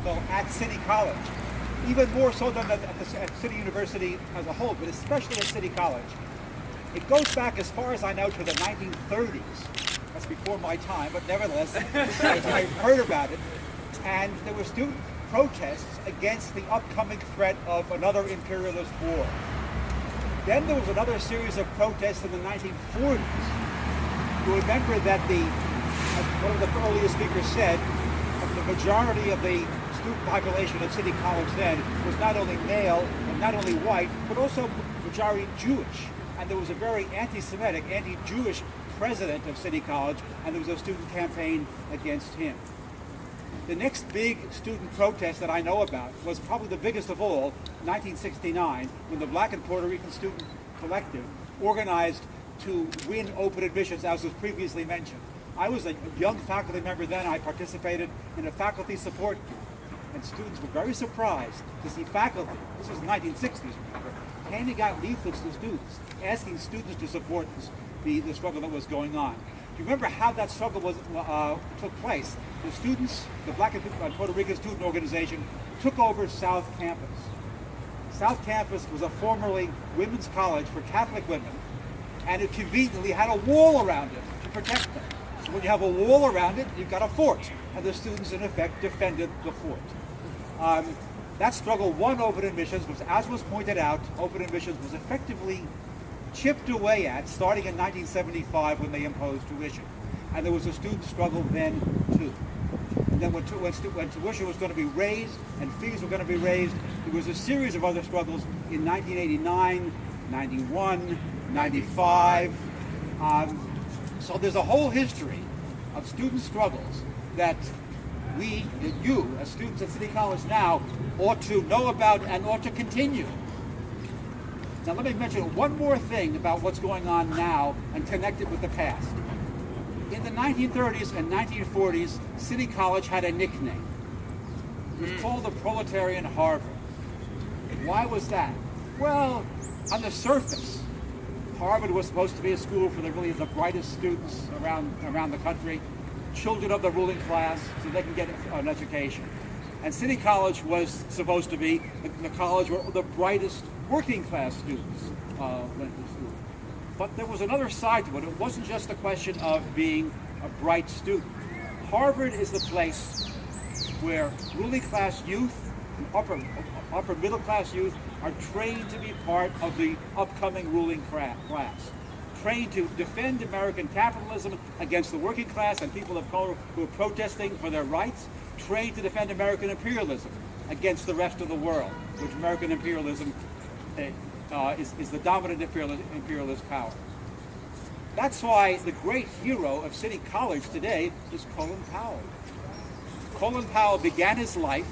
struggle at City College, even more so than at City University as a whole, but especially at City College. It goes back as far as I know to the 1930s. That's before my time, but nevertheless, I heard about it. And there were student protests against the upcoming threat of another imperialist war. Then there was another series of protests in the 1940s. You remember that one of the earliest speakers said that the majority of the student population at City College then was not only male and not only white, but also majority Jewish. And there was a very anti-Semitic, anti-Jewish president of City College, and there was a student campaign against him. The next big student protest that I know about was probably the biggest of all, 1969, when the Black and Puerto Rican Student Collective organized to win open admissions, as was previously mentioned. I was a young faculty member then. I participated in a faculty support group, and students were very surprised to see faculty, this was the 1960s, remember, handing out leaflets to students, asking students to support the struggle that was going on. Do you remember how that struggle took place? The students, the Black and Puerto Rican Student Organization, took over South Campus. South Campus was a formerly women's college for Catholic women, and it conveniently had a wall around it to protect them. So when you have a wall around it, you've got a fort, and the students, in effect, defended the fort. That struggle won open admissions, was, as was pointed out, open admissions was effectively chipped away at, starting in 1975 when they imposed tuition. And there was a student struggle then, too. And then when tuition was going to be raised and fees were going to be raised, there was a series of other struggles in 1989, 91, 95. So there's a whole history of student struggles that you, as students at City College now, ought to know about and ought to continue. Now let me mention one more thing about what's going on now and connect it with the past. In the 1930s and 1940s, City College had a nickname. It was called the Proletarian Harvard. Why was that? Well, on the surface, Harvard was supposed to be a school for the brightest students around the country, children of the ruling class, so they can get an education. And City College was supposed to be the college where the brightest working class students went to school. But there was another side to it. It wasn't just a question of being a bright student. Harvard is the place where ruling class youth and upper middle class youth are trained to be part of the upcoming ruling class, trained to defend American capitalism against the working class and people who are protesting for their rights, trained to defend American imperialism against the rest of the world, which American imperialism is the dominant imperialist power. That's why the great hero of City College today is Colin Powell. Colin Powell began his life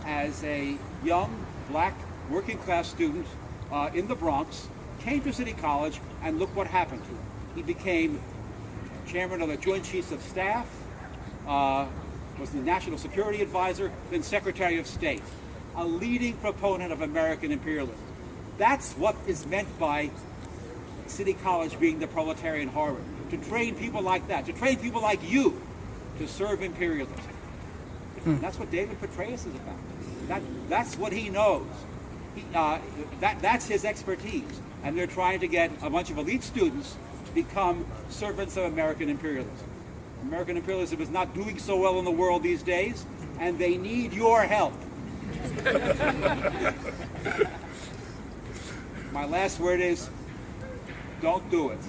as a young black working class student in the Bronx, came to City College, and look what happened to him. He became chairman of the Joint Chiefs of Staff, was the National Security Advisor, then Secretary of State, a leading proponent of American imperialism. That's what is meant by City College being the Proletarian Harvard, to train people like that, to train people like you to serve imperialism. And that's what David Petraeus is about. That's what he knows. That's his expertise. And they're trying to get a bunch of elite students to become servants of American imperialism. American imperialism is not doing so well in the world these days, and they need your help. My last word is, don't do it.